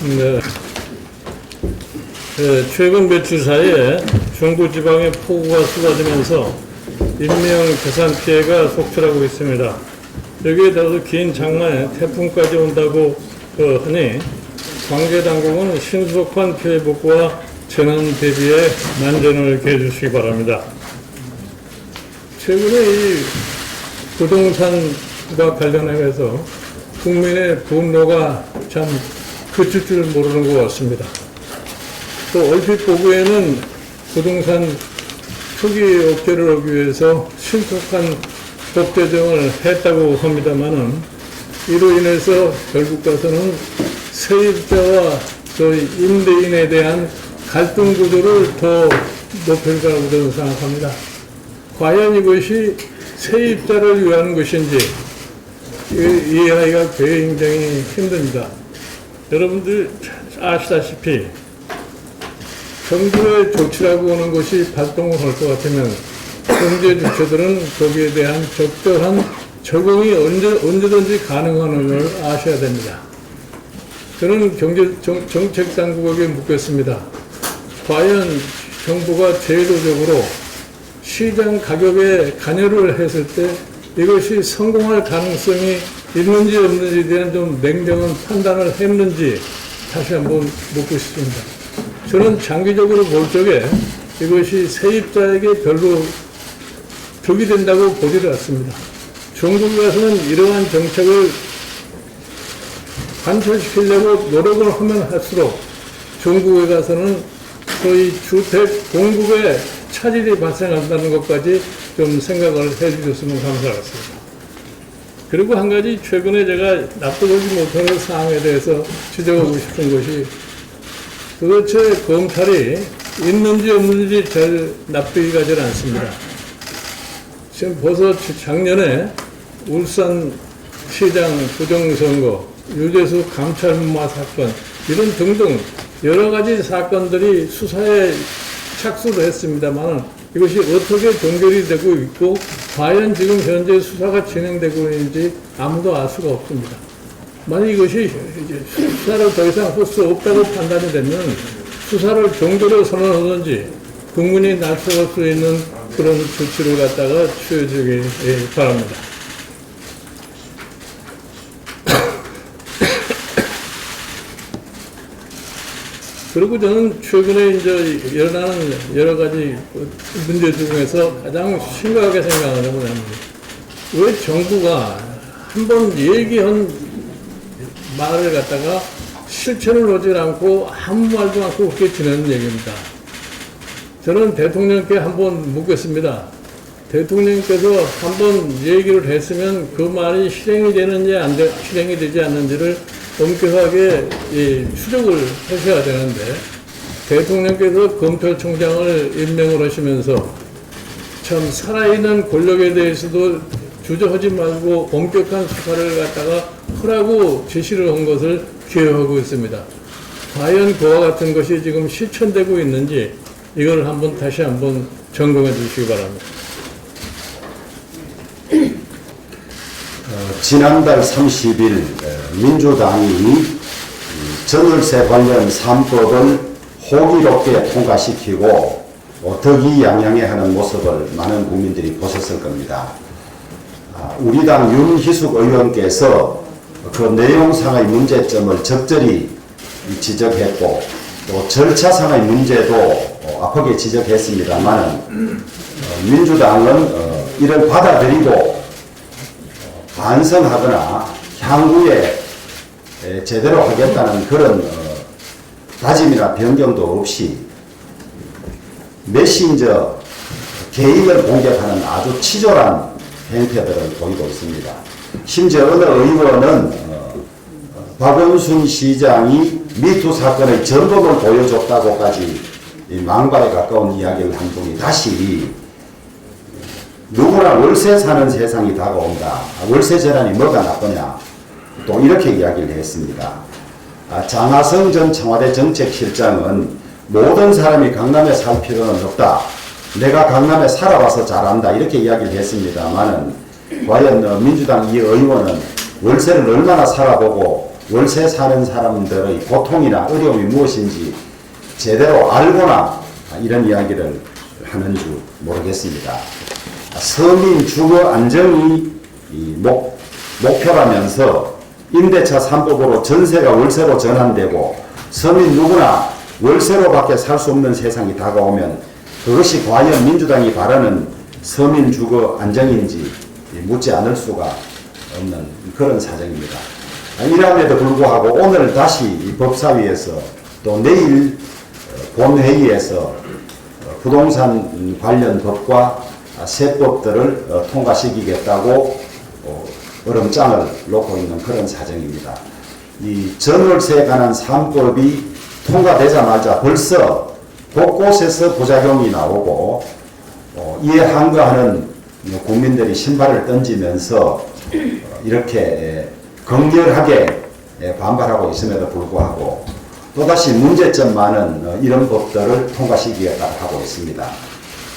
네. 최근 며칠 사이에 중부지방에 폭우가 쏟아지면서 인명 재산 피해가 속출하고 있습니다. 여기에 따라서 긴 장마에 태풍까지 온다고 하니 관계당국은 신속한 피해 복구와 재난 대비에 만전을 기해 주시기 바랍니다. 최근에 이 부동산과 관련해서 국민의 분노가 참 그칠 줄 모르는 것 같습니다. 또 얼핏 보기에는 부동산 투기 억제를 하기 위해서 신속한 법 제정을 했다고 합니다만은 이로 인해서 결국 가서는 세입자와 임대인에 대한 갈등 구도를 더 높일 거라고 저는 생각합니다. 과연 이것이 세입자를 위한 것인지 이해하기가 굉장히 힘듭니다. 여러분들 아시다시피 정부의 조치라고 하는 것이 발동을 할 것 같으면 경제 주체들은 거기에 대한 적절한 적응이 언제든지 가능한 걸 아셔야 됩니다. 저는 정책 당국에게 묻겠습니다. 과연 정부가 제도적으로 시장 가격에 관여를 했을 때 이것이 성공할 가능성이 있는지 없는지에 대한 좀 냉정한 판단을 했는지 다시 한번 묻고 싶습니다. 저는 장기적으로 볼 적에 이것이 세입자에게 별로 득이 된다고 보지를 않습니다. 정부에서는 이러한 정책을 관철시키려고 노력을 하면 할수록 정부에 가서는 소위 주택 공급에 차질이 발생한다는 것까지 좀 생각을 해주셨으면 감사하겠습니다. 그리고 한 가지 최근에 제가 납득하지 못하는 사항에 대해서 지적하고 싶은 것이 도대체 검찰이 있는지 없는지 잘 납득이 가지 않습니다. 지금 벌써 작년에 울산시장 부정선거, 유재수 감찰무마 사건 이런 등등 여러 가지 사건들이 수사에 착수를 했습니다만 이것이 어떻게 종결이 되고 있고 과연 지금 현재 수사가 진행되고 있는지 아무도 알 수가 없습니다. 만약 이것이 수사를 더 이상 할 수 없다고 판단이 되면 수사를 종결을 선언하든지 국민이 나서갈 수 있는 그런 조치를 갖다가 취해주기 바랍니다. 그리고 저는 최근에 이제 일어나는 여러 가지 문제 중에서 가장 심각하게 생각하는 건 뭐냐면 왜 정부가 한번 얘기한 말을 갖다가 실천을 하지 않고 아무 말도 않고 그렇게 지내는 얘기입니다. 저는 대통령께 한번 묻겠습니다. 대통령께서 한번 얘기를 했으면 그 말이 실행이 되는지 실행이 되지 않는지를 엄격하게 추적을 하셔야 되는데 대통령께서 검찰총장을 임명을 하시면서 참 살아있는 권력에 대해서도 주저하지 말고 엄격한 수사를 갖다가 하라고 지시를 한 것을 기억하고 있습니다. 과연 그와 같은 것이 지금 실천되고 있는지 이걸 다시 한번 점검해 주시기 바랍니다. 지난달 30일 민주당이 전월세 관련 3법을 호기롭게 통과시키고 덕이양양해하는 모습을 많은 국민들이 보셨을 겁니다. 우리 당 윤희숙 의원께서 그 내용상의 문제점을 적절히 지적했고 또 절차상의 문제도 아프게 지적했습니다만 민주당은 이를 받아들이고 반성하거나 향후에 제대로 하겠다는 그런 다짐이나 변경도 없이 메신저 개인을 공격하는 아주 치졸한 행태들을 보이고 있습니다. 심지어 어느 의원은 박원순 시장이 미투 사건의 전범을 보여줬다고까지 망발에 가까운 이야기를 한 분이 다시 누구나 월세 사는 세상이 다가온다. 월세 재란이 뭐가 나쁘냐. 또 이렇게 이야기를 했습니다. 장하성 전 청와대 정책실장은 모든 사람이 강남에 살 필요는 없다. 내가 강남에 살아와서 잘 안다 이렇게 이야기를 했습니다만은 과연 민주당 이 의원은 월세를 얼마나 살아보고 월세 사는 사람들의 고통이나 어려움이 무엇인지 제대로 알고나 이런 이야기를 하는 줄 모르겠습니다. 서민 주거 안정이 목표라면서 임대차 3법으로 전세가 월세로 전환되고 서민 누구나 월세로밖에 살 수 없는 세상이 다가오면 그것이 과연 민주당이 바라는 서민 주거 안정인지 묻지 않을 수가 없는 그런 사정입니다. 이러함에도 불구하고 오늘 다시 법사위에서 또 내일 본회의에서 부동산 관련 법과 세법들을 통과시키겠다고 얼음장을 놓고 있는 그런 사정입니다. 이 전월세에 관한 3법이 통과되자마자 벌써 곳곳에서 부작용이 나오고 이에 항거하는 국민들이 신발을 던지면서 이렇게 격렬하게 반발하고 있음에도 불구하고 또다시 문제점 많은 이런 법들을 통과시키겠다고 하고 있습니다.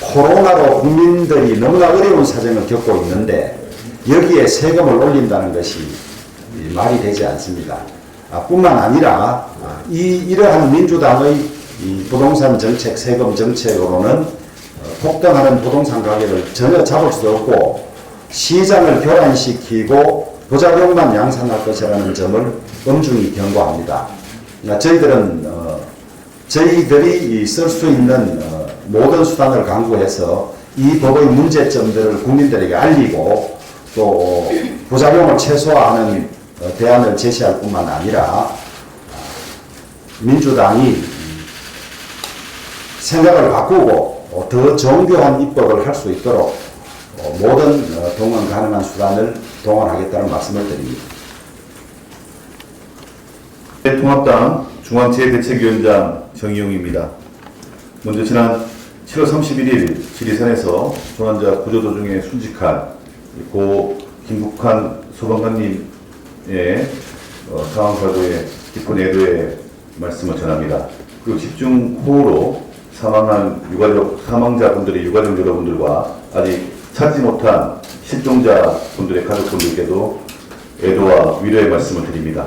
코로나로 국민들이 너무나 어려운 사정을 겪고 있는데 여기에 세금을 올린다는 것이 말이 되지 않습니다. 뿐만 아니라 이러한 민주당의 이 부동산 정책, 세금 정책으로는 폭등하는 부동산 가격을 전혀 잡을 수 없고 시장을 교란시키고 부작용만 양산할 것이라는 점을 엄중히 경고합니다. 저희들이 쓸 수 있는 모든 수단을 강구해서 이 법의 문제점들을 국민들에게 알리고 또 부작용을 최소화하는 대안을 제시할 뿐만 아니라 민주당이 생각을 바꾸고 더 정교한 입법을 할 수 있도록 모든 동원 가능한 수단을 동원하겠다는 말씀을 드립니다. 통합당 중앙재대책위원장 정의용입니다. 먼저 지난 7월 31일 지리산에서 조난자 구조 도중에 순직한 고 김국환 소방관님의 상황 발도에 깊은 애도의 말씀을 전합니다. 그리고 집중호우로 사망한 사망자분들의 유가족 여러분들과 아직 찾지 못한 실종자분들의 가족분들께도 애도와 위로의 말씀을 드립니다.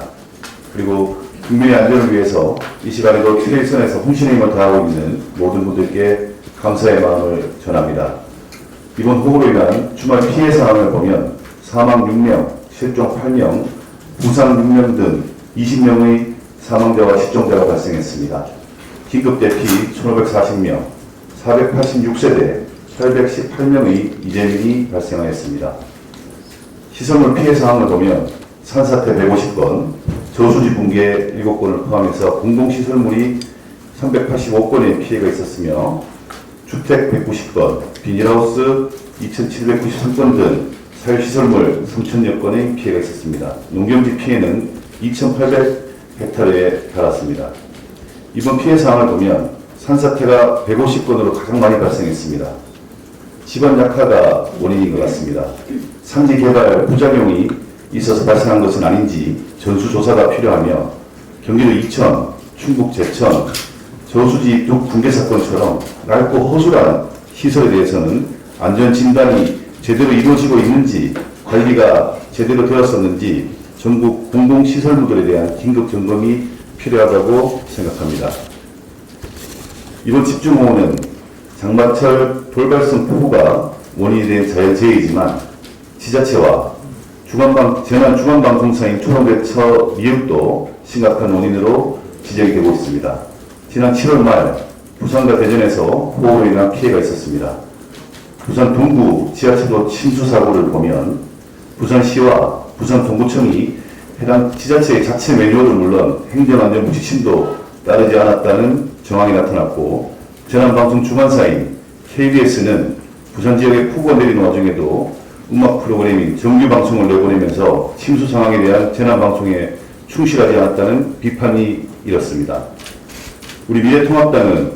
그리고 국민의 안전을 위해서 이 시간에도 트레이선에서 홍신의 힘을 다하고 있는 모든 분들께 감사의 마음을 전합니다. 이번 호우로 인한 주말 피해 상황을 보면 사망 6명, 실종 8명, 부상 6명 등 20명의 사망자와 실종자가 발생했습니다. 긴급대피 1,540명, 486세대 818명의 이재민이 발생하였습니다. 시설물 피해 사항을 보면 산사태 150건, 저수지 붕괴 7건을 포함해서 공동시설물이 385건의 피해가 있었으며 주택 190건, 비닐하우스 2,793건 등 사유시설물 3,000여 건의 피해가 있었습니다. 농경지 피해는 2,800헥타르에 달았습니다. 이번 피해 사항을 보면 산사태가 150건으로 가장 많이 발생했습니다. 집안 약화가 원인인 것 같습니다. 산지 개발 부작용이 있어서 발생한 것은 아닌지 전수조사가 필요하며 경기도 이천, 충북 제천, 저수지 붕괴 사건처럼 낡고 허술한 시설에 대해서는 안전진단이 제대로 이루어지고 있는지 관리가 제대로 되었었는지 전국 공동시설물들에 대한 긴급 점검이 필요하다고 생각합니다. 이번 집중호우는 장마철 돌발성 폭우가 원인이 된 자연재해이지만 지자체와 재난중앙방송사인 초록대처 미흡도 심각한 원인으로 지적이 되고 있습니다. 지난 7월 말 부산과 대전에서 호우로 인한 피해가 있었습니다. 부산 동구 지하철도 침수 사고를 보면 부산시와 부산 동구청이 해당 지자체의 자체 매뉴얼은 물론 행정안전부 지침도 따르지 않았다는 정황이 나타났고 재난방송 주관사인 KBS는 부산 지역에 폭우가 내리는 와중에도 음악 프로그래밍 정규 방송을 내보내면서 침수 상황에 대한 재난방송에 충실하지 않았다는 비판이 일었습니다. 우리 미래통합당은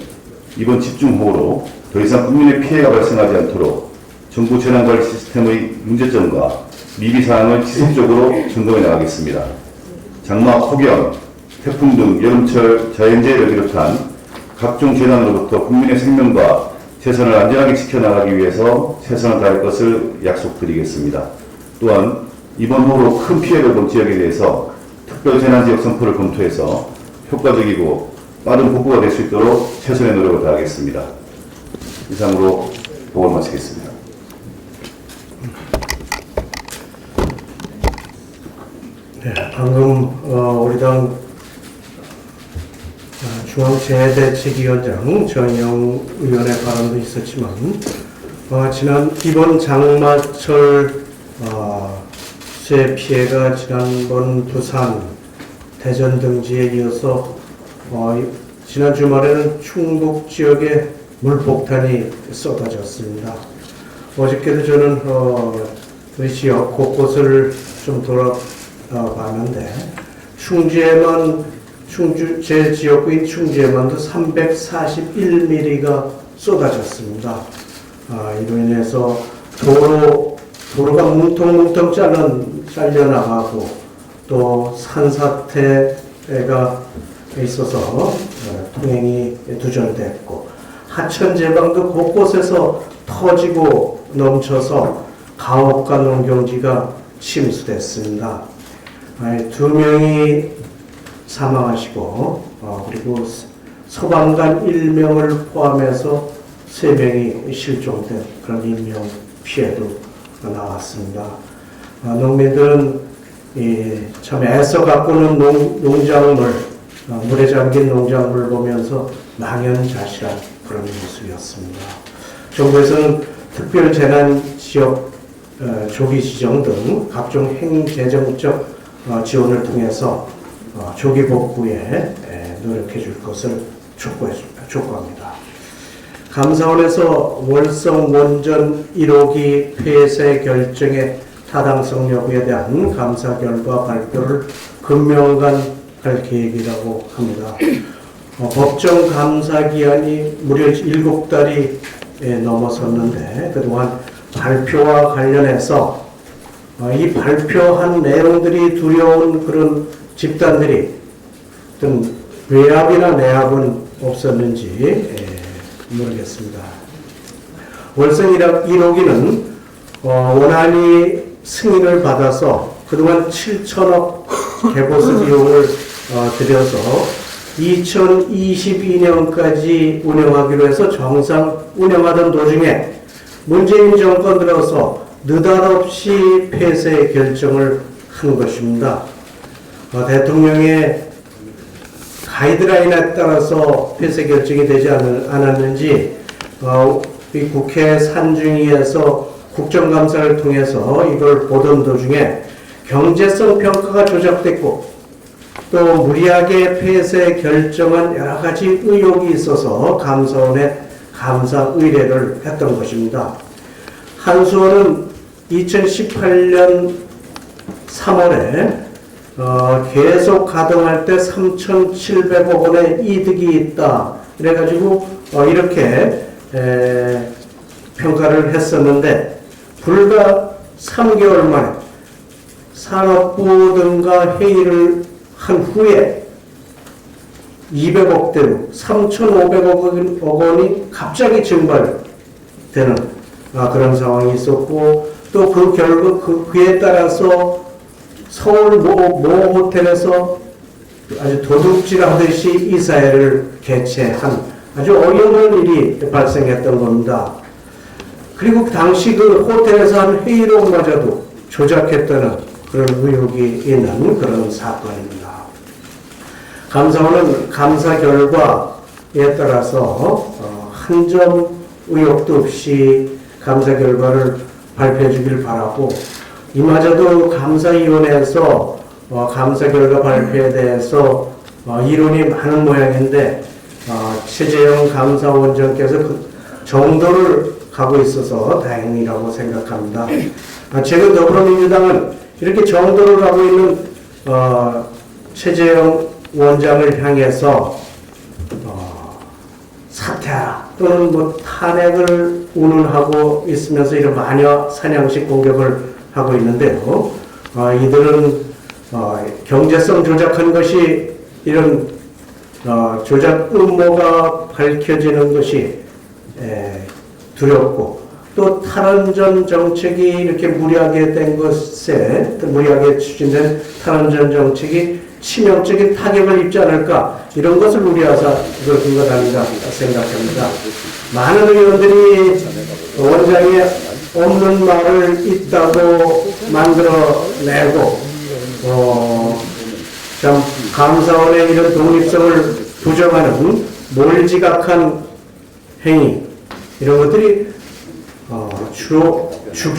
이번 집중호우로 더 이상 국민의 피해가 발생하지 않도록 정부 재난관리 시스템의 문제점과 미비사항을 지속적으로 점검해 나가겠습니다. 장마, 폭염, 태풍 등 여름철 자연재해를 비롯한 각종 재난으로부터 국민의 생명과 재선을 안전하게 지켜나가기 위해서 최선을 다할 것을 약속드리겠습니다. 또한 이번 호우로 큰 피해를 본 지역에 대해서 특별재난지역 선포를 검토해서 효과적이고 빠른 복구가 될 수 있도록 최선의 노력을 다하겠습니다. 이상으로 보고를 마치겠습니다. 네, 방금 우리 당 중앙재해대책위원장 전영 의원의 발언도 있었지만 지난 이번 장마철 수해 피해가 지난번 부산, 대전 등지에 이어서 지난 주말에는 충북 지역에 물폭탄이 쏟아졌습니다. 어저께도 저는 우리 지역 곳곳을 좀 돌아봤는데 제 지역구인 충주에만도 341mm가 쏟아졌습니다. 이로 인해서 도로가 뭉텅뭉텅 잘려나가고 또 산사태가 있어서 통행이 두절됐고 하천 제방도 곳곳에서 터지고 넘쳐서 가옥과 농경지가 침수됐습니다. 2명이 사망하시고 그리고 소방관 1명을 포함해서 3명이 실종된 그런 인명 피해도 나왔습니다. 농민들은 참 애써 가꾸는 농작물, 물에 잠긴 농작물을 보면서 망연자실한 그런 모습이었습니다. 정부에서는 특별재난지역 조기 지정 등 각종 행재정적 지원을 통해서 조기 복구에 노력해 줄 것을 촉구합니다. 감사원에서 월성 원전 1호기 폐쇄 결정의 타당성 여부에 대한 감사 결과 발표를 금명간 할 계획이라고 합니다. 법정 감사 기한이 무려 7달이 넘어섰는데 그동안 발표와 관련해서 이 발표한 내용들이 두려운 그런 집단들이 어떤 외압이나 내압은 없었는지 모르겠습니다. 월성 1호기는 원안이 승인을 받아서 그동안 7천억 개보수 비용을 들여서 2022년까지 운영하기로 해서 정상 운영하던 도중에 문재인 정권 들어서 느닷없이 폐쇄 결정을 한 것입니다. 대통령의 가이드라인에 따라서 폐쇄 결정이 되지 않았는지 이 국회 산중위에서 국정감사를 통해서 이걸 보던 도중에 경제성 평가가 조작됐고 또 무리하게 폐쇄 결정한 여러 가지 의혹이 있어서 감사원에 감사 의뢰를 했던 것입니다. 한수원은 2018년 3월에 계속 가동할 때 3,700억 원의 이득이 있다. 그래가지고 이렇게 평가를 했었는데 불과 3개월 만에 산업부 등과 회의를 한 후에 200억대로 3,500억 원이 갑자기 증발되는 그런 상황이 있었고 또 그 결과 그에 따라서 서울 모 호텔에서 아주 도둑질하듯이 이사회를 개최한 아주 어이없는 일이 발생했던 겁니다. 그리고 당시 그 호텔에서 한 회의록마저도 조작했다는 그런 의혹이 있는 그런 사건입니다. 감사원은 감사 결과에 따라서 한 점 의혹도 없이 감사 결과를 발표해 주길 바라고 이마저도 감사위원회에서 감사 결과 발표에 대해서 이론이 많은 모양인데 최재형 감사원장께서 그 정도를 가고 있어서 다행이라고 생각합니다. 최근 더불어민주당은 이렇게 정도를 가고 있는 최재형 원장을 향해서 사퇴하라 또는 뭐 탄핵을 운운하고 있으면서 이런 마녀 사냥식 공격을 하고 있는데요. 이들은 경제성 조작한 것이 이런 조작 음모가 밝혀지는 것이 두렵고 또 탈원전 정책이 이렇게 무리하게 된 것에 무리하게 추진된 탈원전 정책이 치명적인 타격을 입지 않을까 이런 것을 우려해서 이걸 든 것 아닌가 생각합니다. 많은 의원들이 원장에 없는 말을 있다고 만들어내고 참 감사원의 이런 독립성을 부정하는 몰지각한 행위 이런 것들이 주로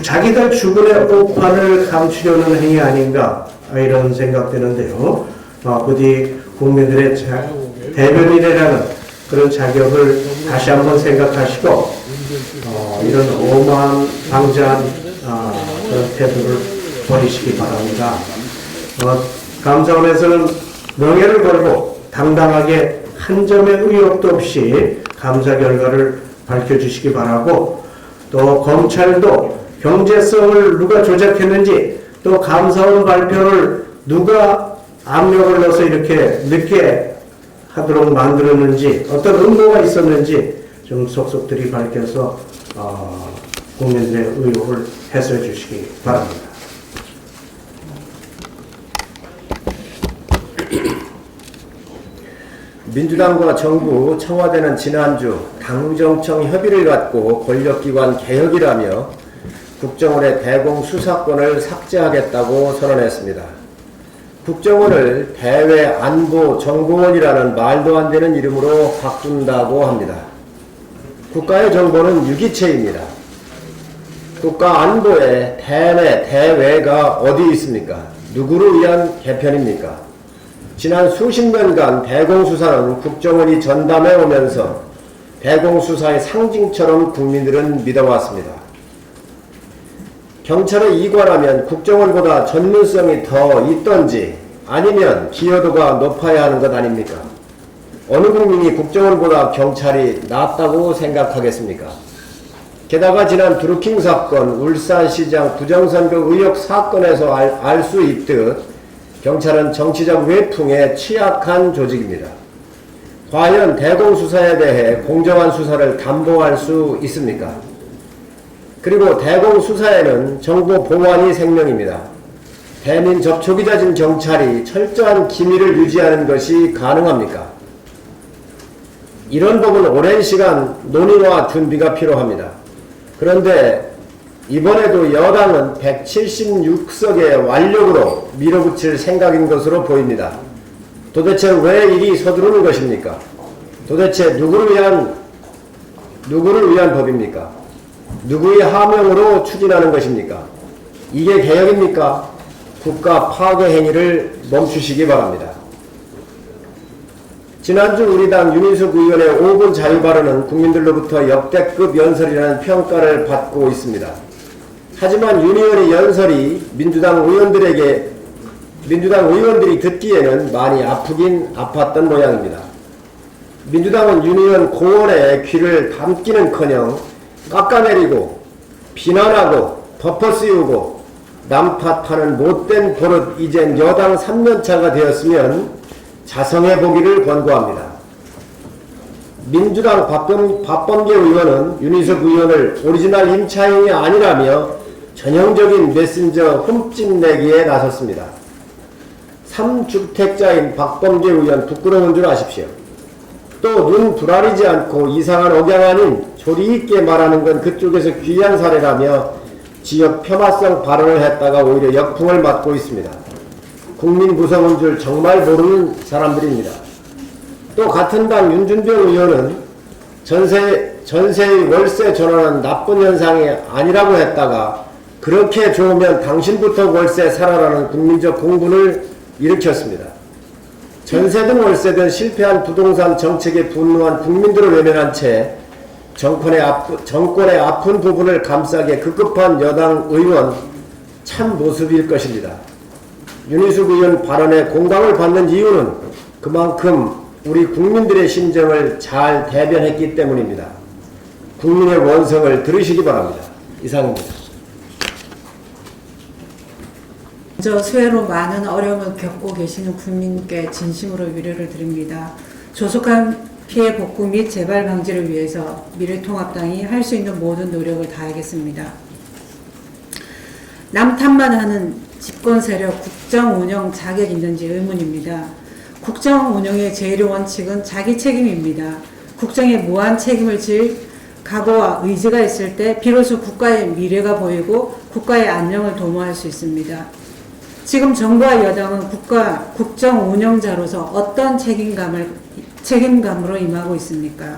자기들 주군의 오판을 감추려는 행위 아닌가 이런 생각되는데요. 부디 국민들의 대변인이라는 그런 자격을 다시 한번 생각하시고 이런 오만 방자한 그런 태도를 버리시기 바랍니다. 감사원에서는 명예를 걸고 당당하게 한 점의 의혹도 없이 감사 결과를 밝혀주시기 바라고 또 검찰도 경제성을 누가 조작했는지 또 감사원 발표를 누가 압력을 넣어서 이렇게 늦게 하도록 만들었는지 어떤 음모가 있었는지 좀 속속들이 밝혀서 국민들의 의혹을 해소해 주시기 바랍니다. 민주당과 정부, 청와대는 지난주 당정청 협의를 갖고 권력기관 개혁이라며 국정원의 대공수사권을 삭제하겠다고 선언했습니다. 국정원을 대외안보정보원이라는 말도 안 되는 이름으로 바꾼다고 합니다. 국가의 정보는 유기체입니다. 국가 안보에 대내, 대외가 어디 있습니까? 누구를 위한 개편입니까? 지난 수십 년간 대공수사는 국정원이 전담해 오면서 대공수사의 상징처럼 국민들은 믿어왔습니다. 경찰에 이관하면 국정원보다 전문성이 더 있던지 아니면 기여도가 높아야 하는 것 아닙니까? 어느 국민이 국정원보다 경찰이 낫다고 생각하겠습니까? 게다가 지난 드루킹 사건, 울산시장 부정선거 의혹 사건에서 알 수 있듯 경찰은 정치적 외풍에 취약한 조직입니다. 과연 대공수사에 대해 공정한 수사를 담보할 수 있습니까? 그리고 대공수사에는 정보 보안이 생명입니다. 대민 접촉이 잦은 경찰이 철저한 기밀을 유지하는 것이 가능합니까? 이런 부분 오랜 시간 논의와 준비가 필요합니다. 그런데 이번에도 여당은 176석의 완력으로 밀어붙일 생각인 것으로 보입니다. 도대체 왜 이리 서두르는 것입니까? 도대체 누구를 위한 법입니까? 누구의 하명으로 추진하는 것입니까? 이게 개혁입니까? 국가 파괴 행위를 멈추시기 바랍니다. 지난주 우리 당 윤희숙 의원의 5분 자유 발언은 국민들로부터 역대급 연설이라는 평가를 받고 있습니다. 하지만 윤 의원의 연설이 민주당 의원들이 듣기에는 많이 아프긴 아팠던 모양입니다. 민주당은 윤 의원 고언에 귀를 담기는커녕 깎아내리고 비난하고 덮어씌우고 남 탓하는 못된 버릇 이젠 여당 3년차가 되었으면 자성해보기를 권고합니다. 민주당 박범계 의원은 윤희숙 의원을 오리지널 임차인이 아니라며 전형적인 메신저 흠집내기에 나섰습니다. 3주택자인 박범계 의원 부끄러운 줄 아십시오. 또 눈 부라리지 않고 이상한 억양 아닌 조리 있게 말하는 건 그쪽에서 귀한 사례라며 지역 폄하성 발언을 했다가 오히려 역풍을 맞고 있습니다. 국민 구성원 줄 정말 모르는 사람들입니다. 또 같은 당 윤준병 의원은 전세의 월세 전환은 나쁜 현상이 아니라고 했다가 그렇게 좋으면 당신부터 월세 살아라는 국민적 공분을 일으켰습니다. 전세든 월세든 실패한 부동산 정책에 분노한 국민들을 외면한 채 정권의 아픈 부분을 감싸게 급급한 여당 의원 참 모습일 것입니다. 윤희숙 의원 발언에 공감을 받는 이유는 그만큼 우리 국민들의 심정을 잘 대변했기 때문입니다. 국민의 원성을 들으시기 바랍니다. 이상입니다. 먼저 수해로 많은 어려움을 겪고 계시는 국민께 진심으로 위로를 드립니다. 조속한 피해 복구 및 재발 방지를 위해서 미래통합당이 할 수 있는 모든 노력을 다하겠습니다. 남 탓만 하는 집권 세력 국정 운영 자격 있는지 의문입니다. 국정 운영의 제일 원칙은 자기 책임입니다. 국정에 무한 책임을 질 각오와 의지가 있을 때 비로소 국가의 미래가 보이고 국가의 안녕을 도모할 수 있습니다. 지금 정부와 여당은 국정 운영자로서 어떤 책임감으로 임하고 있습니까?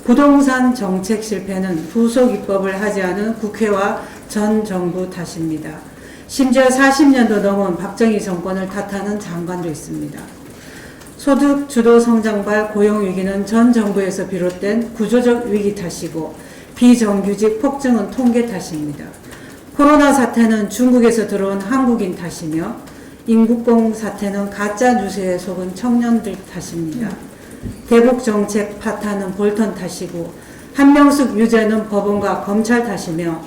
부동산 정책 실패는 후속 입법을 하지 않은 국회와 전 정부 탓입니다. 심지어 40년도 넘은 박정희 정권을 탓하는 장관도 있습니다. 소득 주도 성장발 고용 위기는 전 정부에서 비롯된 구조적 위기 탓이고 비정규직 폭증은 통계 탓입니다. 코로나 사태는 중국에서 들어온 한국인 탓이며 인국공 사태는 가짜 뉴스에 속은 청년들 탓입니다. 대북 정책 파탄은 볼턴 탓이고 한명숙 유죄는 법원과 검찰 탓이며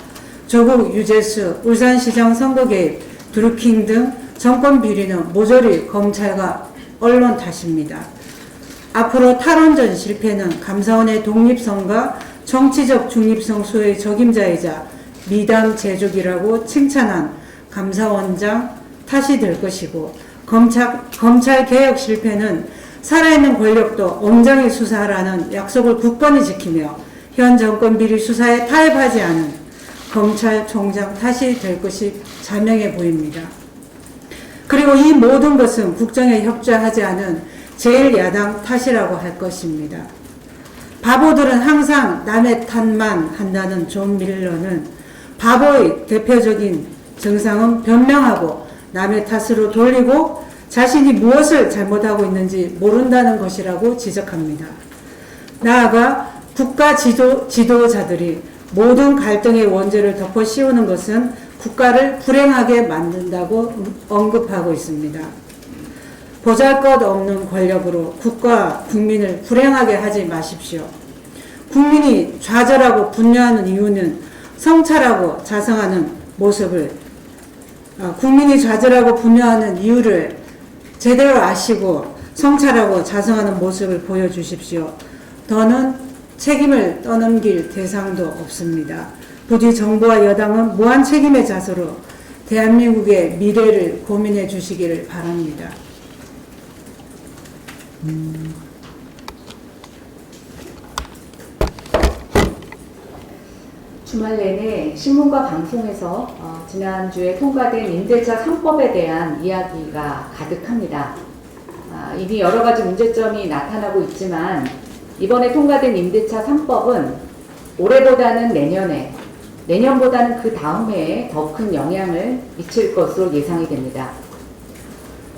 조국 유재수 울산시장 선거 개입 드루킹 등 정권 비리는 모조리 검찰과 언론 탓입니다. 앞으로 탈원전 실패는 감사원의 독립성과 정치적 중립성 수의 적임자이자 미담 제조기라고 칭찬한 감사원장 탓이 될 것이고 검찰 개혁 실패는 살아있는 권력도 엉정히 수사하라는 약속을 굳건히 지키며 현 정권 비리 수사에 타협하지 않은 검찰총장 탓이 될 것이 자명해 보입니다. 그리고 이 모든 것은 국정에 협조하지 않은 제1야당 탓이라고 할 것입니다. 바보들은 항상 남의 탓만 한다는 존 밀러는 바보의 대표적인 증상은 변명하고 남의 탓으로 돌리고 자신이 무엇을 잘못하고 있는지 모른다는 것이라고 지적합니다. 나아가 국가 지도자들이 모든 갈등의 원죄를 덮어 씌우는 것은 국가를 불행하게 만든다고 언급하고 있습니다. 보잘것없는 권력으로 국가, 국민을 불행하게 하지 마십시오. 국민이 좌절하고 분노하는 이유는 성찰하고 자성하는 모습을 국민이 좌절하고 분노하는 이유를 제대로 아시고 성찰하고 자성하는 모습을 보여주십시오. 더는 책임을 떠넘길 대상도 없습니다. 부디 정부와 여당은 무한 책임의 자세로 대한민국의 미래를 고민해 주시기를 바랍니다. 주말 내내 신문과 방송에서 지난주에 통과된 임대차 3법에 대한 이야기가 가득합니다. 이미 여러 가지 문제점이 나타나고 있지만 이번에 통과된 임대차 3법은 올해보다는 내년보다는 그 다음 해에 더 큰 영향을 미칠 것으로 예상이 됩니다.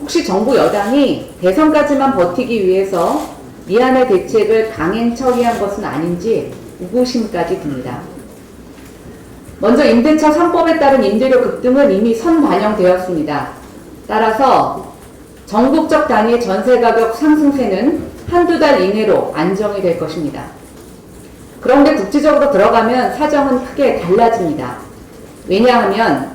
혹시 정부 여당이 대선까지만 버티기 위해서 미안의 대책을 강행 처리한 것은 아닌지 의구심까지 듭니다. 먼저 임대차 3법에 따른 임대료 급등은 이미 선반영되었습니다. 따라서 전국적 단위의 전세가격 상승세는 한두 달 이내로 안정이 될 것입니다. 그런데 국지적으로 들어가면 사정은 크게 달라집니다. 왜냐하면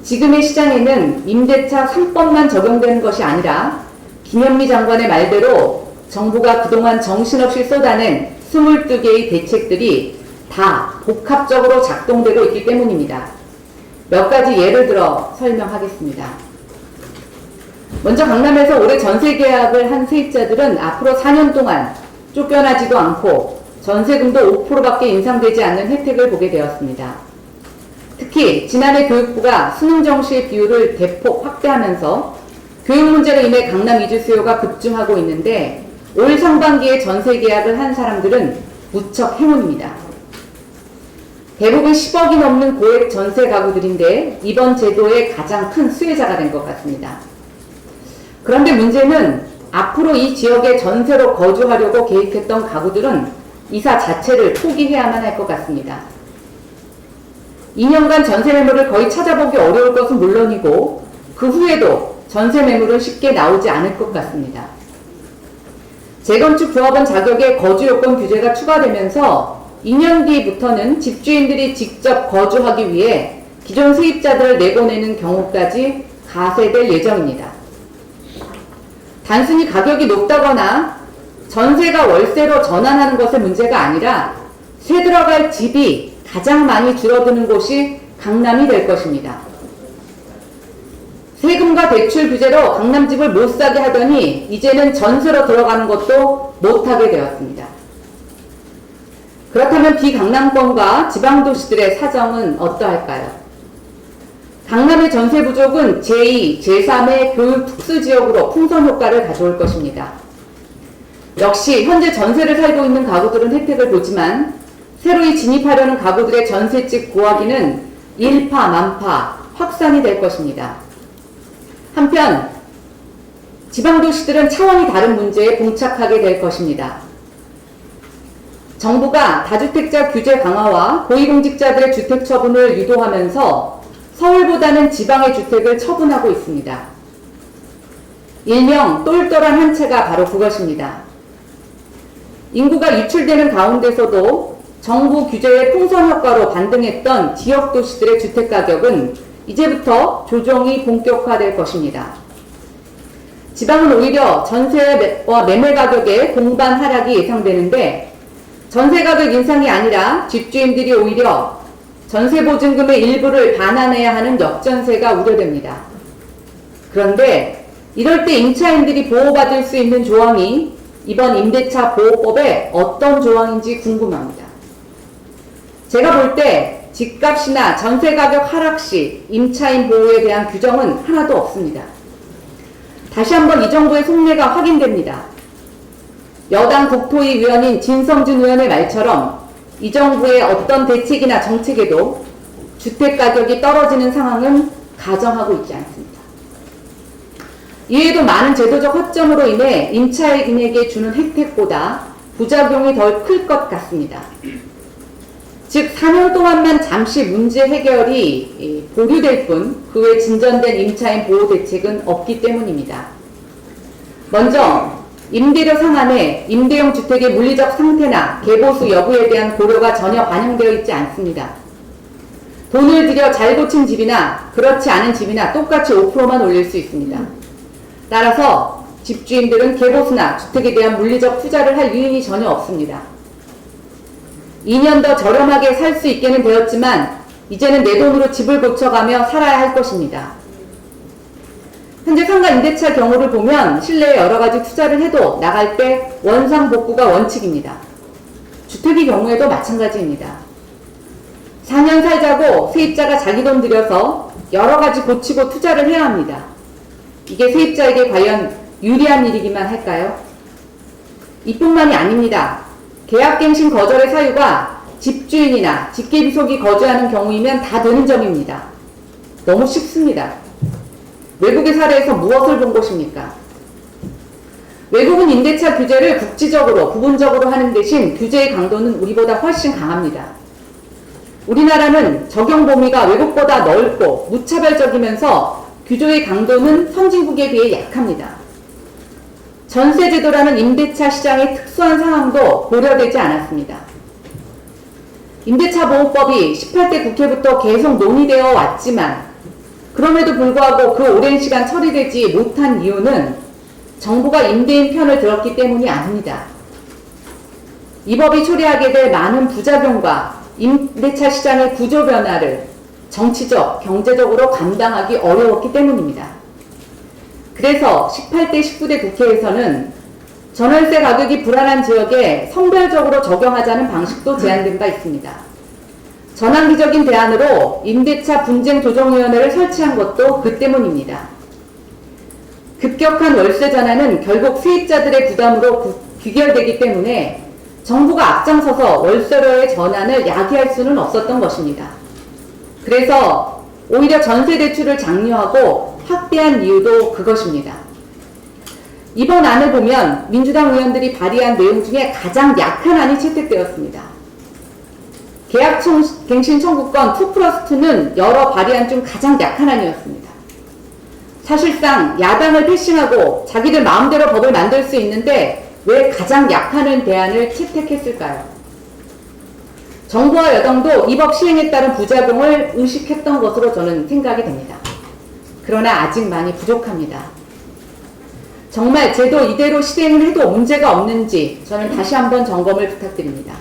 지금의 시장에는 임대차 3법만 적용되는 것이 아니라 김현미 장관의 말대로 정부가 그동안 정신없이 쏟아낸 22개의 대책들이 다 복합적으로 작동되고 있기 때문입니다. 몇 가지 예를 들어 설명하겠습니다. 먼저 강남에서 올해 전세 계약을 한 세입자들은 앞으로 4년 동안 쫓겨나지도 않고 전세금도 5%밖에 인상되지 않는 혜택을 보게 되었습니다. 특히 지난해 교육부가 수능 정시의 비율을 대폭 확대하면서 교육 문제로 인해 강남 이주 수요가 급증하고 있는데 올 상반기에 전세 계약을 한 사람들은 무척 행운입니다. 대부분 10억이 넘는 고액 전세 가구들인데 이번 제도의 가장 큰 수혜자가 된 것 같습니다. 그런데 문제는 앞으로 이 지역에 전세로 거주하려고 계획했던 가구들은 이사 자체를 포기해야만 할 것 같습니다. 2년간 전세 매물을 거의 찾아보기 어려울 것은 물론이고 그 후에도 전세 매물은 쉽게 나오지 않을 것 같습니다. 재건축 조합원 자격의 거주 요건 규제가 추가되면서 2년 뒤부터는 집주인들이 직접 거주하기 위해 기존 세입자들을 내보내는 경우까지 가세될 예정입니다. 단순히 가격이 높다거나 전세가 월세로 전환하는 것의 문제가 아니라 세 들어갈 집이 가장 많이 줄어드는 곳이 강남이 될 것입니다. 세금과 대출 규제로 강남집을 못 사게 하더니 이제는 전세로 들어가는 것도 못하게 되었습니다. 그렇다면 비강남권과 지방도시들의 사정은 어떠할까요? 강남의 전세 부족은 제2, 제3의 교육 특수지역으로 풍선 효과를 가져올 것입니다. 역시 현재 전세를 살고 있는 가구들은 혜택을 보지만 새로이 진입하려는 가구들의 전세집 구하기는 일파만파 확산이 될 것입니다. 한편 지방도시들은 차원이 다른 문제에 봉착하게 될 것입니다. 정부가 다주택자 규제 강화와 고위공직자들의 주택 처분을 유도하면서 서울보다는 지방의 주택을 처분하고 있습니다. 일명 똘똘한 한 채가 바로 그것입니다. 인구가 유출되는 가운데서도 정부 규제의 풍선 효과로 반등했던 지역 도시들의 주택 가격은 이제부터 조정이 본격화될 것입니다. 지방은 오히려 전세와 매매 가격의 동반 하락이 예상되는데 전세 가격 인상이 아니라 집주인들이 오히려 전세 보증금의 일부를 반환해야 하는 역전세가 우려됩니다. 그런데 이럴 때 임차인들이 보호받을 수 있는 조항이 이번 임대차 보호법에 어떤 조항인지 궁금합니다. 제가 볼 때 집값이나 전세 가격 하락 시 임차인 보호에 대한 규정은 하나도 없습니다. 다시 한번 이 정부의 속내가 확인됩니다. 여당 국토위 위원인 진성준 의원의 말처럼 이 정부의 어떤 대책이나 정책에도 주택 가격이 떨어지는 상황은 가정하고 있지 않습니다. 이외에도 많은 제도적 허점으로 인해 임차인에게 주는 혜택보다 부작용이 더 클 것 같습니다. 즉 4년 동안만 잠시 문제 해결이 보류될 뿐 그 외 진전된 임차인 보호 대책은 없기 때문입니다. 먼저 임대료 상한에 임대용 주택의 물리적 상태나 개보수 여부에 대한 고려가 전혀 반영되어 있지 않습니다. 돈을 들여 잘 고친 집이나 그렇지 않은 집이나 똑같이 5%만 올릴 수 있습니다. 따라서 집주인들은 개보수나 주택에 대한 물리적 투자를 할 유인이 전혀 없습니다. 2년 더 저렴하게 살 수 있게는 되었지만 이제는 내 돈으로 집을 고쳐가며 살아야 할 것입니다. 현재 상가 임대차 경우를 보면 실내에 여러 가지 투자를 해도 나갈 때 원상 복구가 원칙입니다. 주택의 경우에도 마찬가지입니다. 4년 살자고 세입자가 자기 돈 들여서 여러 가지 고치고 투자를 해야 합니다. 이게 세입자에게 과연 유리한 일이기만 할까요? 이뿐만이 아닙니다. 계약갱신 거절의 사유가 집주인이나 직계비속이 거주하는 경우이면 다 되는 점입니다. 너무 쉽습니다. 외국의 사례에서 무엇을 본 것입니까? 외국은 임대차 규제를 국지적으로 부분적으로 하는 대신 규제의 강도는 우리보다 훨씬 강합니다. 우리나라는 적용 범위가 외국보다 넓고 무차별적이면서 규제의 강도는 선진국에 비해 약합니다. 전세제도라는 임대차 시장의 특수한 상황도 고려되지 않았습니다. 임대차 보호법이 18대 국회부터 계속 논의되어 왔지만 그럼에도 불구하고 그 오랜 시간 처리되지 못한 이유는 정부가 임대인 편을 들었기 때문이 아닙니다. 이 법이 초래하게 될 많은 부작용과 임대차 시장의 구조 변화를 정치적, 경제적으로 감당하기 어려웠기 때문입니다. 그래서 18대, 19대 국회에서는 전월세 가격이 불안한 지역에 선별적으로 적용하자는 방식도 제안된 바 있습니다. 전환기적인 대안으로 임대차 분쟁 조정위원회를 설치한 것도 그 때문입니다. 급격한 월세 전환은 결국 세입자들의 부담으로 귀결되기 때문에 정부가 앞장서서 월세로의 전환을 야기할 수는 없었던 것입니다. 그래서 오히려 전세 대출을 장려하고 확대한 이유도 그것입니다. 이번 안을 보면 민주당 의원들이 발의한 내용 중에 가장 약한 안이 채택되었습니다. 계약갱신 청구권 2+2는 여러 발의안 중 가장 약한 안이었습니다. 사실상 야당을 패싱하고 자기들 마음대로 법을 만들 수 있는데 왜 가장 약한 대안을 채택했을까요? 정부와 여당도 이 법 시행에 따른 부작용을 의식했던 것으로 저는 생각이 됩니다. 그러나 아직 많이 부족합니다. 정말 제도 이대로 실행을 해도 문제가 없는지 저는 다시 한번 점검을 부탁드립니다.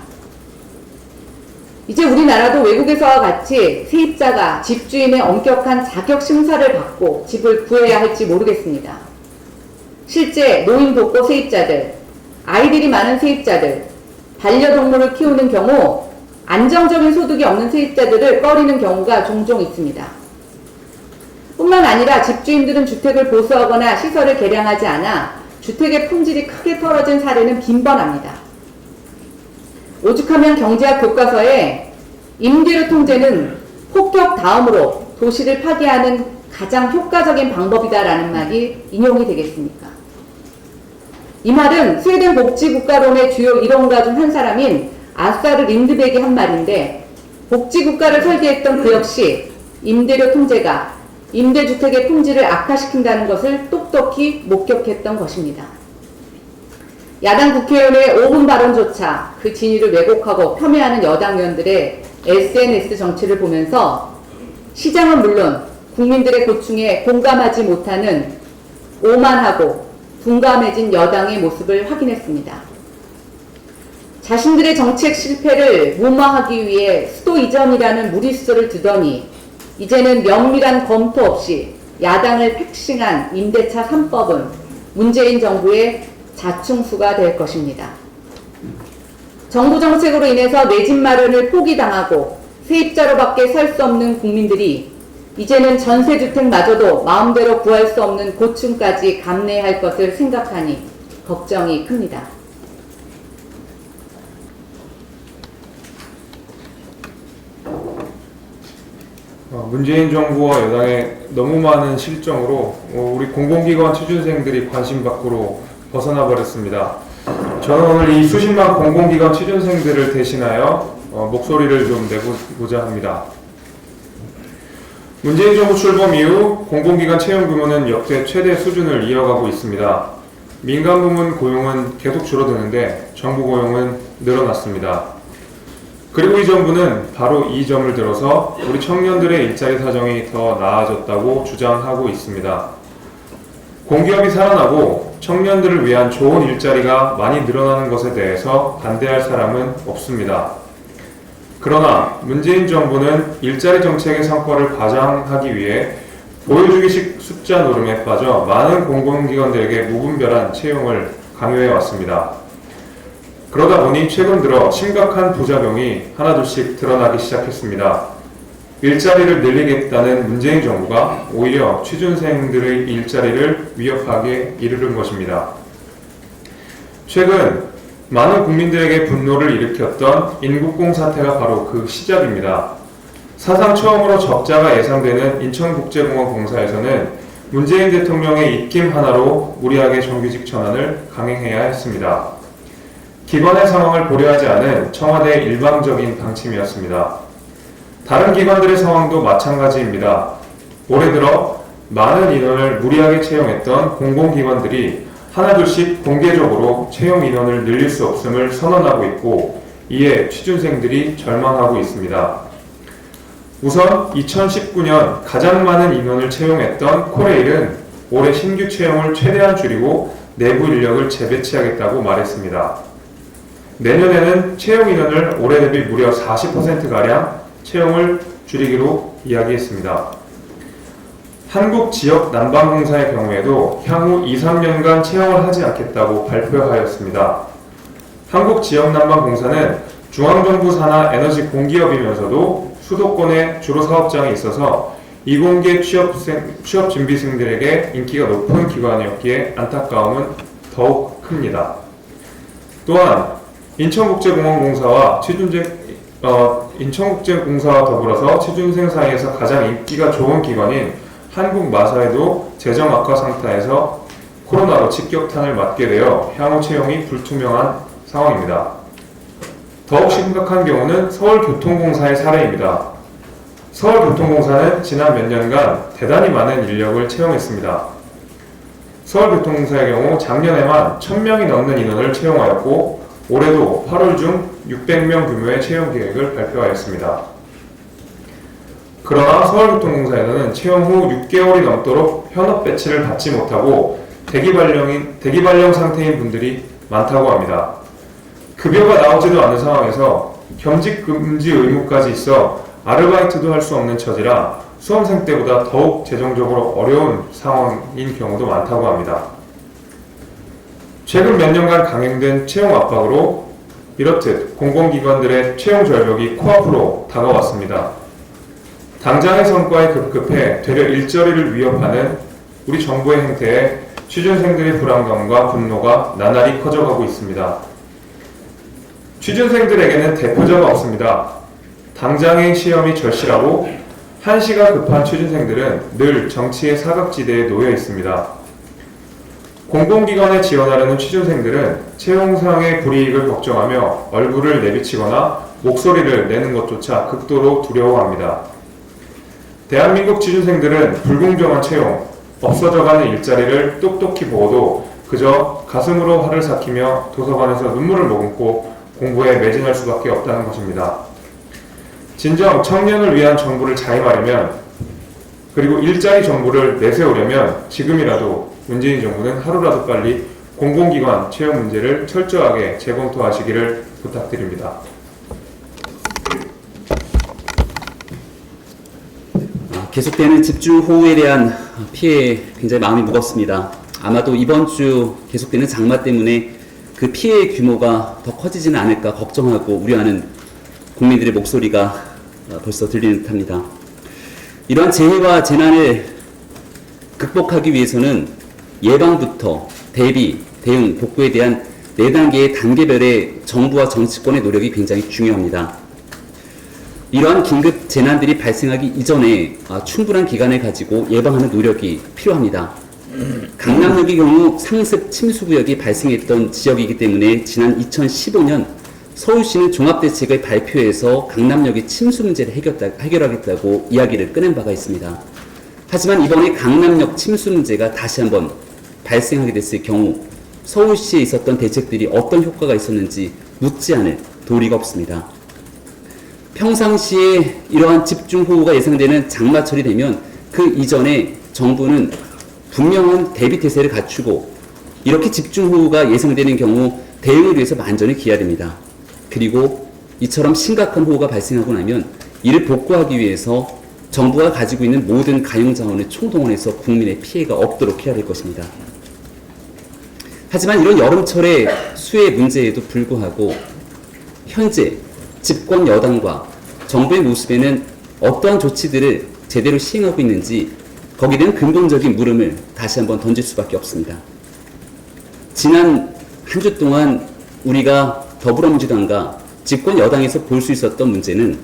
이제 우리나라도 외국에서와 같이 세입자가 집주인의 엄격한 자격 심사를 받고 집을 구해야 할지 모르겠습니다. 실제 노인 독거 세입자들, 아이들이 많은 세입자들, 반려동물을 키우는 경우 안정적인 소득이 없는 세입자들을 꺼리는 경우가 종종 있습니다. 뿐만 아니라 집주인들은 주택을 보수하거나 시설을 개량하지 않아 주택의 품질이 크게 떨어진 사례는 빈번합니다. 오죽하면 경제학 교과서에 임대료 통제는 폭격 다음으로 도시를 파괴하는 가장 효과적인 방법이다라는 말이 인용이 되겠습니까? 이 말은 스웨덴 복지국가론의 주요 이론가 중 한 사람인 아사르 린드백이 한 말인데, 복지국가를 설계했던 그 역시 임대료 통제가 임대주택의 품질을 악화시킨다는 것을 똑똑히 목격했던 것입니다. 야당 국회의원의 5분 발언조차 그 진위를 왜곡하고 폄훼하는 여당 의원들의 SNS 정치를 보면서 시장은 물론 국민들의 고충에 공감하지 못하는 오만하고 둔감해진 여당의 모습을 확인했습니다. 자신들의 정책 실패를 무마하기 위해 수도 이전이라는 무리수를 두더니 이제는 면밀한 검토 없이 야당을 패싱한 임대차 3법은 문재인 정부의 자충수가 될 것입니다. 정부 정책으로 인해서 내 집 마련을 포기당하고 세입자로밖에 살 수 없는 국민들이 이제는 전세주택마저도 마음대로 구할 수 없는 고충까지 감내할 것을 생각하니 걱정이 큽니다. 문재인 정부와 여당의 너무 많은 실정으로 우리 공공기관 취준생들이 관심 밖으로 벗어나 버렸습니다. 저는 오늘 이 수십만 공공기관 취준생들을 대신하여 목소리를 좀 내보고자 합니다. 문재인 정부 출범 이후 공공기관 채용 규모는 역대 최대 수준을 이어가고 있습니다. 민간 부문 고용은 계속 줄어드는데 정부 고용은 늘어났습니다. 그리고 이 정부는 바로 이 점을 들어서 우리 청년들의 일자리 사정이 더 나아졌다고 주장하고 있습니다. 공기업이 살아나고 청년들을 위한 좋은 일자리가 많이 늘어나는 것에 대해서 반대할 사람은 없습니다. 그러나 문재인 정부는 일자리 정책의 성과를 과장하기 위해 보여주기식 숫자 노름에 빠져 많은 공공기관들에게 무분별한 채용을 강요해 왔습니다. 그러다 보니 최근 들어 심각한 부작용이 하나둘씩 드러나기 시작했습니다. 일자리를 늘리겠다는 문재인 정부가 오히려 취준생들의 일자리를 위협하게 이르는 것입니다. 최근 많은 국민들에게 분노를 일으켰던 인국공 사태가 바로 그 시작입니다. 사상 처음으로 적자가 예상되는 인천국제공원 공사에서는 문재인 대통령의 입김 하나로 무리하게 정규직 전환을 강행해야 했습니다. 기관의 상황을 고려하지 않은 청와대의 일방적인 방침이었습니다. 다른 기관들의 상황도 마찬가지입니다. 올해 들어 많은 인원을 무리하게 채용했던 공공기관들이 하나둘씩 공개적으로 채용 인원을 늘릴 수 없음을 선언하고 있고, 이에 취준생들이 절망하고 있습니다. 우선 2019년 가장 많은 인원을 채용했던 코레일은 올해 신규 채용을 최대한 줄이고 내부 인력을 재배치하겠다고 말했습니다. 내년에는 채용 인원을 올해 대비 무려 40%가량 채용을 줄이기로 이야기했습니다. 한국지역난방공사의 경우에도 향후 2-3년간 채용을 하지 않겠다고 발표하였습니다. 한국지역난방공사는 중앙정부 산하 에너지 공기업이면서도 수도권에 주로 사업장이 있어서 이공계 취업 준비생들에게 인기가 높은 기관이었기에 안타까움은 더욱 큽니다. 또한 인천국제공원공사와 인천국제공사와 더불어서 취준생 사이에서 가장 인기가 좋은 기관인 한국마사에도 재정 악화 상태에서 코로나로 직격탄을 맞게 되어 향후 채용이 불투명한 상황입니다. 더욱 심각한 경우는 서울교통공사의 사례입니다. 서울교통공사는 지난 몇 년간 대단히 많은 인력을 채용했습니다. 서울교통공사의 경우 작년에만 1000명이 넘는 인원을 채용하였고, 올해도 8월 중 600명 규모의 채용 계획을 발표하였습니다. 그러나 서울교통공사에서는 채용 후 6개월이 넘도록 현업 배치를 받지 못하고 대기 발령 상태인 분들이 많다고 합니다. 급여가 나오지도 않는 상황에서 겸직 금지 의무까지 있어 아르바이트도 할 수 없는 처지라 수험생 때보다 더욱 재정적으로 어려운 상황인 경우도 많다고 합니다. 최근 몇 년간 강행된 채용 압박으로 이렇듯 공공기관들의 채용 절벽이 코앞으로 다가왔습니다. 당장의 성과에 급급해 되려 일자리를 위협하는 우리 정부의 행태에 취준생들의 불안감과 분노가 나날이 커져가고 있습니다. 취준생들에게는 대표자가 없습니다. 당장의 시험이 절실하고 한시가 급한 취준생들은 늘 정치의 사각지대에 놓여 있습니다. 공공기관에 지원하려는 취준생들은 채용상의 불이익을 걱정하며 얼굴을 내비치거나 목소리를 내는 것조차 극도로 두려워합니다. 대한민국 취준생들은 불공정한 채용, 없어져가는 일자리를 똑똑히 보고도 그저 가슴으로 화를 삭히며 도서관에서 눈물을 머금고 공부에 매진할 수밖에 없다는 것입니다. 진정 청년을 위한 정부를 자임하려면, 그리고 일자리 정부를 내세우려면 지금이라도 문재인 정부는 하루라도 빨리 공공기관 채용 문제를 철저하게 재검토하시기를 부탁드립니다. 계속되는 집중호우에 대한 피해에 굉장히 마음이 무겁습니다. 아마도 이번 주 계속되는 장마 때문에 그 피해의 규모가 더 커지지는 않을까 걱정하고 우려하는 국민들의 목소리가 벌써 들리는 듯합니다. 이러한 재해와 재난을 극복하기 위해서는 예방부터 대비, 대응, 복구에 대한 4단계의 단계별의 정부와 정치권의 노력이 굉장히 중요합니다. 이러한 긴급 재난들이 발생하기 이전에 충분한 기간을 가지고 예방하는 노력이 필요합니다. 강남역의 경우 상습 침수구역이 발생했던 지역이기 때문에 지난 2015년 서울시는 종합대책을 발표해서 강남역의 침수 문제를 해결하겠다고 이야기를 꺼낸 바가 있습니다. 하지만 이번에 강남역 침수 문제가 다시 한번 발생하게 됐을 경우 서울시에 있었던 대책들이 어떤 효과가 있었는지 묻지 않을 도리가 없습니다. 평상시에 이러한 집중호우가 예상되는 장마철이 되면 그 이전에 정부는 분명한 대비태세를 갖추고 이렇게 집중호우가 예상되는 경우 대응을 위해서 만전을 기해야 됩니다. 그리고 이처럼 심각한 호우가 발생하고 나면 이를 복구하기 위해서 정부가 가지고 있는 모든 가용자원을 총동원해서 국민의 피해가 없도록 해야 될 것입니다. 하지만 이런 여름철의 수해 문제에도 불구하고 현재 집권 여당과 정부의 모습에는 어떠한 조치들을 제대로 시행하고 있는지 거기에 대한 근본적인 물음을 다시 한번 던질 수밖에 없습니다. 지난 한 주 동안 우리가 더불어민주당과 집권 여당에서 볼 수 있었던 문제는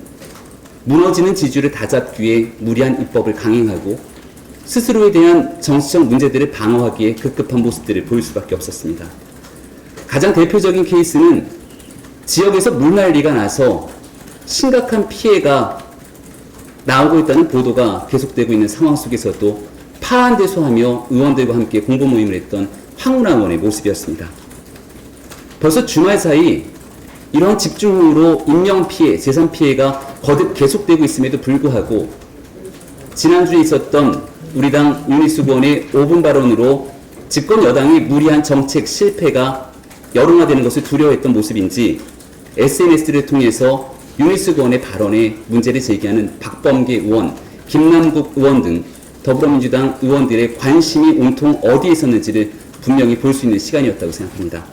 무너지는 지주를 다잡기 위해 무리한 입법을 강행하고 스스로에 대한 정치적 문제들을 방어하기에 급급한 모습들을 보일 수밖에 없었습니다. 가장 대표적인 케이스는 지역에서 물난리가 나서 심각한 피해가 나오고 있다는 보도가 계속되고 있는 상황 속에서도 파한대소하며 의원들과 함께 공보 모임을 했던 황운하 의원의 모습이었습니다. 벌써 주말 사이 이러한 집중호우로 인명피해, 재산피해가 거듭 계속되고 있음에도 불구하고 지난주에 있었던 우리 당 윤희숙 의원의 5분 발언으로 집권 여당이 무리한 정책 실패가 여론화되는 것을 두려워했던 모습인지 SNS를 통해서 윤희숙 의원의 발언에 문제를 제기하는 박범계 의원, 김남국 의원 등 더불어민주당 의원들의 관심이 온통 어디에 있었는지를 분명히 볼 수 있는 시간이었다고 생각합니다.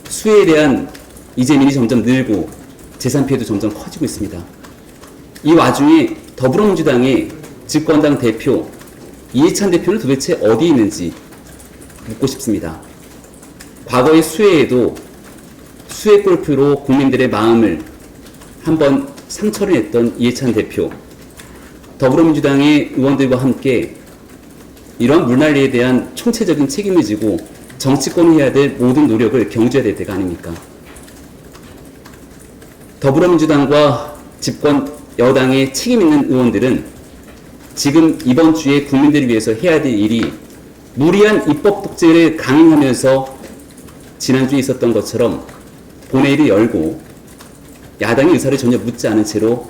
수해에 대한 이재민이 점점 늘고 재산 피해도 점점 커지고 있습니다. 이 와중에 더불어민주당의 집권당 대표 이해찬 대표는 도대체 어디 있는지 묻고 싶습니다. 과거의 수해에도 수해 골프로 국민들의 마음을 한번 상처를 냈던 이해찬 대표, 더불어민주당의 의원들과 함께 이런 물난리에 대한 총체적인 책임을 지고 정치권이 해야 될 모든 노력을 경주해야 될 때가 아닙니까? 더불어민주당과 집권 여당의 책임 있는 의원들은 지금 이번 주에 국민들을 위해서 해야 될 일이 무리한 입법 독재를 강행하면서 지난주에 있었던 것처럼 본회의를 열고 야당의 의사를 전혀 묻지 않은 채로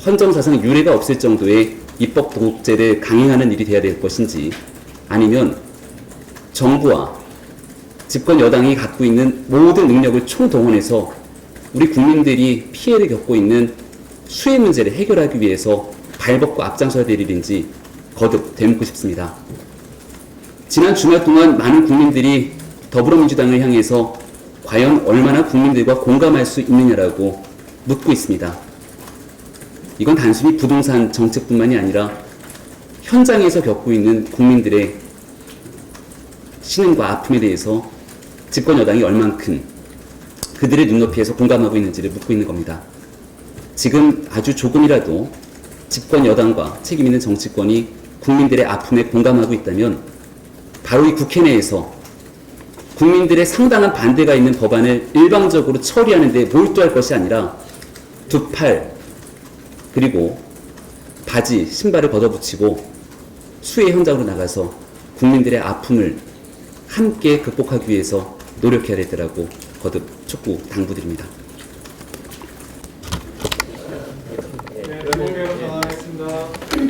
헌정사상 유례가 없을 정도의 입법 독재를 강행하는 일이 돼야 될 것인지, 아니면 정부와 집권 여당이 갖고 있는 모든 능력을 총동원해서 우리 국민들이 피해를 겪고 있는 수해 문제를 해결하기 위해서 발벗고 앞장서야 될 일인지 거듭 되묻고 싶습니다. 지난 주말 동안 많은 국민들이 더불어민주당을 향해서 과연 얼마나 국민들과 공감할 수 있느냐라고 묻고 있습니다. 이건 단순히 부동산 정책뿐만이 아니라 현장에서 겪고 있는 국민들의 신음과 아픔에 대해서 집권 여당이 얼만큼 그들의 눈높이에서 공감하고 있는지를 묻고 있는 겁니다. 지금 아주 조금이라도 집권 여당과 책임 있는 정치권이 국민들의 아픔에 공감하고 있다면 바로 이 국회 내에서 국민들의 상당한 반대가 있는 법안을 일방적으로 처리하는 데 몰두할 것이 아니라 두 팔 그리고 바지, 신발을 걷어붙이고 수해 현장으로 나가서 국민들의 아픔을 함께 극복하기 위해서 노력해야 되더라고 거듭 촉구 당부드립니다. 네, 전화하겠습니다.